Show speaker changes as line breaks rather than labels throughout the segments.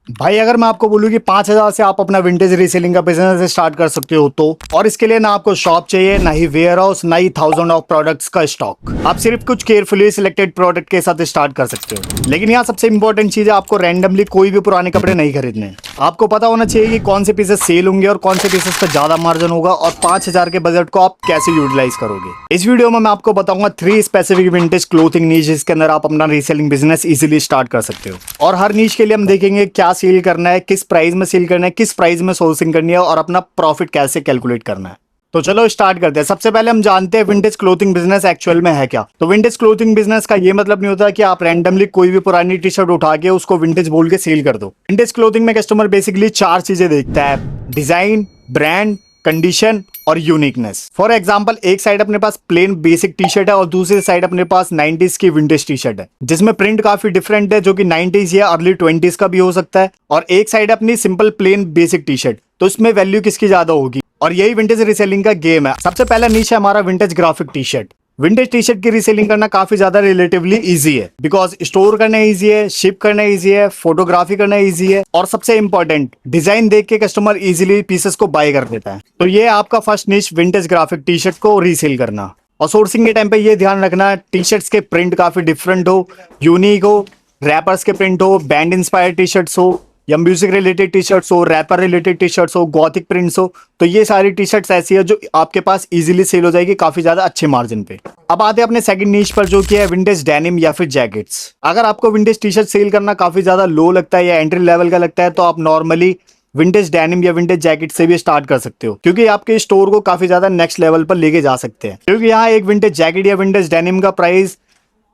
भाई अगर मैं आपको बोलूँ कि 5,000 से आप अपना विंटेज रीसेलिंग का बिजनेस स्टार्ट कर सकते हो तो, और इसके लिए ना आपको शॉप चाहिए, ना ही वेयर हाउस, ना ही थाउजेंड ऑफ प्रोडक्ट्स का स्टॉक। आप सिर्फ कुछ केयरफुली सिलेक्टेड प्रोडक्ट के साथ स्टार्ट कर सकते हो। लेकिन यहाँ सबसे इंपॉर्टेंट चीज है, आपको रैंडमली कोई भी पुराने कपड़े नहीं खरीदने। आपको पता होना चाहिए कि कौन से पीसेस सेल होंगे और कौन से पीसेस पर ज्यादा मार्जिन होगा, और 5,000 के बजट को आप कैसे यूटिलाइज करोगे। इस वीडियो में मैं आपको बताऊंगा 3 स्पेसिफिक विंटेज क्लोथिंग नीश जिसके अंदर आप अपना रीसेलिंग बिजनेस इजीली स्टार्ट कर सकते हो। और हर नीश के लिए हम देखेंगे क्या सेल करना है, किस प्राइस में सेल करना है, किस प्राइस में सोर्सिंग करनी है, और अपना प्रॉफिट कैसे कैलकुलेट करना है। तो चलो स्टार्ट करते हैं। सबसे पहले हम जानते हैं विंटेज क्लोथिंग बिजनेस एक्चुअल में है क्या। तो विंटेज क्लोथिंग बिजनेस का ये मतलब नहीं होता कि आप रैंडमली कोई भी पुरानी टी शर्ट उठा के उसको विंटेज बोल के सेल कर दो। विंटेज क्लोथिंग में कस्टमर बेसिकली 4 चीजें देखता है: डिजाइन, ब्रांड, कंडीशन और यूनिकनेस। फॉर एग्जांपल, एक साइड अपने पास प्लेन बेसिक टी शर्ट है और दूसरी साइड अपने पास 90s की विंटेज टी शर्ट है जिसमें प्रिंट काफी डिफरेंट है, जो कि 90s या अर्ली 20s का भी हो सकता है। और एक साइड अपनी simple plain basic T shirt, तो इसमें वैल्यू किसकी ज्यादा होगी। और यही विंटेज रीसेलिंग का गेम है। सबसे पहला नीश है हमारा vintage graphic T shirt. Vintage T shirt की रीसेलिंग करना काफी ज्यादा रिलेटिवली इजी है, बिकॉज स्टोर करना इजी है, शिप करना इजी है, फोटोग्राफी करना इजी है, और सबसे इंपॉर्टेंट, डिजाइन देख के कस्टमर इजीली पीसेस को बाय कर देता है। तो ये आपका फर्स्ट निश, विंटेज ग्राफिक टी शर्ट को रीसेल करना। और सोर्सिंग के टाइम पे ये ध्यान रखना, टी शर्ट्स के प्रिंट काफी डिफरेंट हो, यूनिक हो, रैपर्स के प्रिंट हो, बैंड इंस्पायर्ड टी शर्ट्स हो, या म्यूजिक रिलेटेड टी शर्ट्स हो, रैपर रिलेटेड टी शर्ट्स हो, गॉथिक प्रिंट्स हो। तो ये सारी टी शर्ट्स ऐसी है जो आपके पास इजीली सेल हो जाएगी काफी ज्यादा अच्छे मार्जिन पे। अब आते हैं अपने सेकंड नीश पर, जो कि है विंटेज डेनिम या फिर जैकेट्स। अगर आपको विंटेज टी शर्ट सेल करना काफी ज्यादा लो लगता है या एंट्री लेवल का लगता है, तो आप नॉर्मली विंटेज डेनिम या विंटेज जैकेट से भी स्टार्ट कर सकते हो, क्योंकि आपके स्टोर को काफी ज्यादा नेक्स्ट लेवल पर लेके जा सकते हैं। क्योंकि यहाँ एक विंटेज जैकेट या विंटेज डेनिम का प्राइस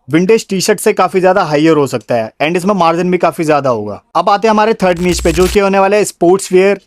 विंटेज टी शर्ट से काफी ज्यादा हाइयर हो सकता है, एंड इसमें मार्जिन भी काफी ज्यादा होगा। अब आते हैं हमारे थर्ड नीश पे, जो कि होने वाला है sports wear,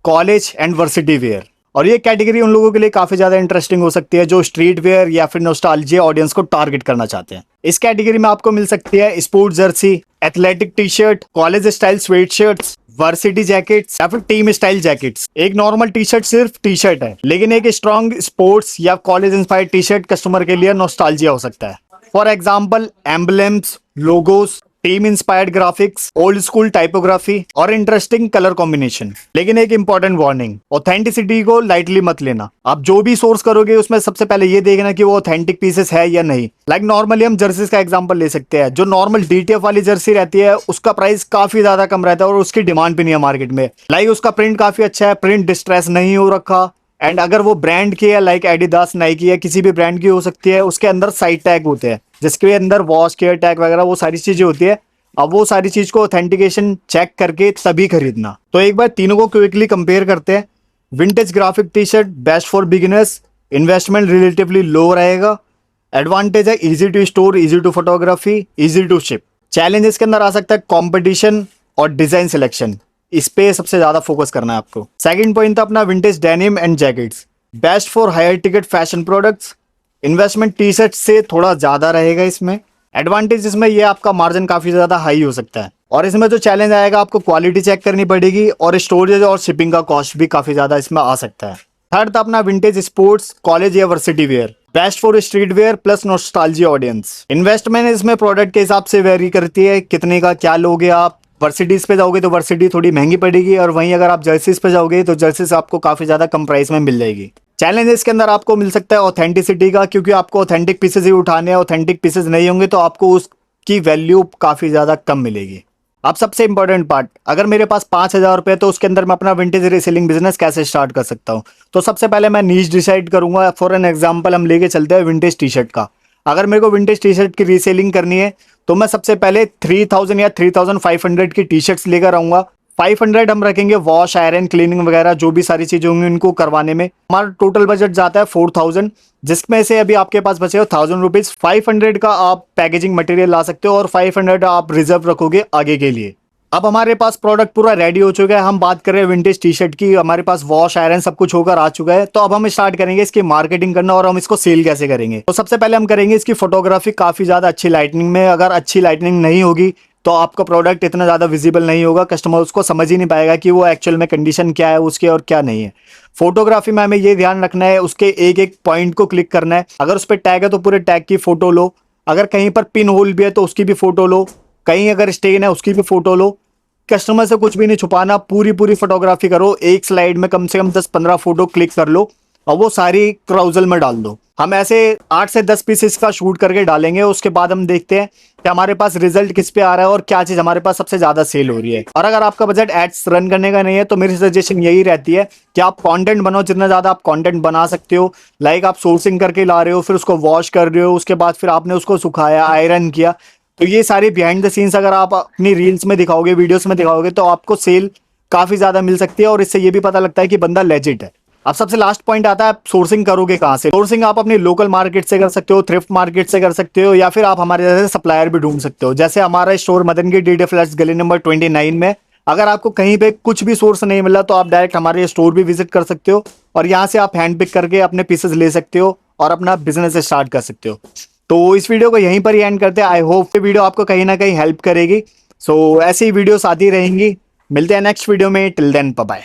college and varsity wear. और ये कैटेगरी उन लोगों के लिए काफी ज्यादा इंटरेस्टिंग हो सकती है जो स्ट्रीट वेयर या फिर नॉस्टैल्जिया ऑडियंस को टारगेट करना चाहते हैं। इस कैटेगरी में आपको मिल सकती है sports jersey, athletic T shirt, college style sweatshirts, varsity jackets या फिर टीम स्टाइल जैकेट्स। एक नॉर्मल टी शर्ट सिर्फ टी शर्ट है, लेकिन एक स्ट्रॉन्ग स्पोर्ट्स या college inspired T shirt customer के लिए नॉस्टैल्जिया हो सकता है। For example, emblems, logos, team inspired graphics, old school typography और इंटरेस्टिंग कलर कॉम्बिनेशन। लेकिन एक इंपॉर्टेंट वार्निंग, ऑथेंटिसिटी को लाइटली मत लेना। आप जो भी सोर्स करोगे उसमें सबसे पहले ये देखना कि वो ऑथेंटिक पीसेस है या नहीं। लाइक नॉर्मली हम जर्सीज का एग्जांपल ले सकते हैं। जो नॉर्मल डीटीएफ वाली जर्सी रहती है उसका प्राइस काफी ज्यादा कम रहता है और उसकी डिमांड भी नहीं है मार्केट में। लाइक उसका प्रिंट काफी अच्छा है, प्रिंट डिस्ट्रेस नहीं हो रखा, एंड अगर वो ब्रांड की है लाइक एडिडास, नाइकी या किसी भी ब्रांड की हो सकती है, उसके अंदर साइड टैग होते हैं जिसके अंदर वॉश केयर टैग वगैरह वो सारी चीजें होती है। अब वो सारी चीज को ऑथेंटिकेशन चेक करके तभी खरीदना। तो एक बार तीनों को क्विकली कंपेयर करते हैं। Vintage graphic T shirt best for beginners, investment relatively low रहेगा, एडवांटेज है easy to store, easy to photography, easy to ship. Challenges के अंदर आ सकता है कंपटीशन और डिजाइन सिलेक्शन, इस पे सबसे ज्यादा फोकस करना है आपको। सेकंड पॉइंट था अपना vintage denim and jackets, best for higher ticket fashion products, investment T shirt से थोड़ा ज्यादा रहेगा इसमें। एडवांटेज इसमें ये आपका मार्जिन काफी ज्यादा हाई हो सकता है, और इसमें जो चैलेंज आएगा आपको क्वालिटी चेक करनी पड़ेगी और स्टोरेज और शिपिंग का कॉस्ट भी काफी ज्यादा इसमें आ सकता है। थर्ड था अपना विंटेज स्पोर्ट्स, कॉलेज या varsity wear, best for street wear plus nostalgia audience. Investment इसमें प्रोडक्ट के हिसाब से वेरी करती है, कितने का क्या लोगे आप। वर्सिटीज पे जाओगे तो वर्सिटी थोड़ी महंगी पड़ेगी, और वहीं अगर आप जर्सीज पे जाओगे तो जर्सीज आपको काफी ज्यादा कम प्राइस में मिल जाएगी। चैलेंजेस के अंदर आपको मिल सकता है ऑथेंटिसिटी का, क्योंकि आपको ऑथेंटिक पीसेज ही उठाने हैं। ऑथेंटिक पीसेज नहीं होंगे तो आपको उसकी वैल्यू काफी ज्यादा कम मिलेगी। अब सबसे इंपॉर्टेंट पार्ट, अगर मेरे पास 5,000 रुपए तो उसके अंदर मैं अपना विंटेज रीसेलिंग बिजनेस कैसे स्टार्ट कर सकता हूँ। तो सबसे पहले मैं नीश डिसाइड करूंगा। फॉर एन एग्जाम्पल हम लेके चलते हैं विंटेज टी शर्ट का। अगर मेरे को विंटेज टी शर्ट की रीसेलिंग करनी है तो मैं सबसे पहले 3,000 या 3,500 की टी शर्ट्स लेकर आऊंगा। 500 हम रखेंगे वॉश, आयरन, क्लीनिंग वगैरह जो भी सारी चीजें होंगी उनको करवाने में। हमारा टोटल बजट जाता है 4,000, जिसमें से अभी आपके पास बचे हो 1,000 रुपीज। 500 का आप पैकेजिंग मटेरियल ला सकते हो और 500 आप रिजर्व रखोगे आगे के लिए। अब हमारे पास प्रोडक्ट पूरा रेडी हो चुका है। हम बात कर रहे हैं विंटेज टी शर्ट की, हमारे पास वॉश, आयरन सब कुछ होकर आ चुका है। तो अब हम स्टार्ट करेंगे इसकी मार्केटिंग करना और हम इसको सेल कैसे करेंगे। तो सबसे पहले हम करेंगे इसकी फोटोग्राफी काफी ज्यादा अच्छी लाइटनिंग में। अगर अच्छी लाइटनिंग नहीं होगी तो आपका प्रोडक्ट इतना ज्यादा विजिबल नहीं होगा, कस्टमर उसको समझ ही नहीं पाएगा कि वो एक्चुअल में कंडीशन क्या है उसके और क्या नहीं है। फोटोग्राफी में हमें ये ध्यान रखना है, उसके एक एक पॉइंट को क्लिक करना है। अगर उस पर टैग है तो पूरे टैग की फोटो लो, अगर कहीं पर पिन होल भी है तो उसकी भी फोटो लो, कहीं अगर स्टेन है उसकी भी फोटो लो, कस्टमर से कुछ भी नहीं छुपाना, पूरी पूरी फोटोग्राफी करो, एक स्लाइड में कम से कम 10-15 फोटो क्लिक कर लो और वो सारी क्राउजल में डाल दो। हम ऐसे 8 से 10 पीसेस का शूट करके डालेंगे, उसके बाद हम देखते हैं कि हमारे पास रिजल्ट किस पे आ रहा है और क्या चीज हमारे पास सबसे ज्यादा सेल हो रही है। और अगर आपका बजट एड्स रन करने का नहीं है तो मेरी सजेशन यही रहती है कि आप कंटेंट बनाओ, जितना ज्यादा आप कंटेंट बना सकते हो। लाइक आप सोर्सिंग करके ला रहे हो, फिर उसको वॉश कर रहे हो, उसके बाद फिर आपने उसको सुखाया, आयरन किया, तो ये सारे बिहाइंड द सीन्स अगर आप अपनी रील्स में दिखाओगे, वीडियोस में दिखाओगे, तो आपको सेल काफी ज्यादा मिल सकती है और इससे ये भी पता लगता है कि बंदा लेजिट है। अब सबसे लास्ट पॉइंट आता है, सोर्सिंग करोगे कहाँ से। सोर्सिंग आप अपनी लोकल मार्केट से कर सकते हो, थ्रिफ्ट मार्केट से कर सकते हो, या फिर आप हमारे जैसे सप्लायर भी ढूंढ सकते हो। जैसे हमारा स्टोर मदन की डीडी फ्लैट्स गली नंबर 29 में। अगर आपको कहीं पे कुछ भी सोर्स नहीं मिला तो आप डायरेक्ट हमारे स्टोर भी विजिट कर सकते हो और यहाँ से आप हैंड पिक करके अपने पीसेस ले सकते हो और अपना बिजनेस स्टार्ट कर सकते हो। तो इस वीडियो को यहीं पर ही एंड करते हैं। आई होप ये वीडियो आपको कहीं ना कहीं हेल्प करेगी। सो ऐसी ही वीडियोस आती रहेंगी। मिलते हैं नेक्स्ट वीडियो में। Till then bye bye.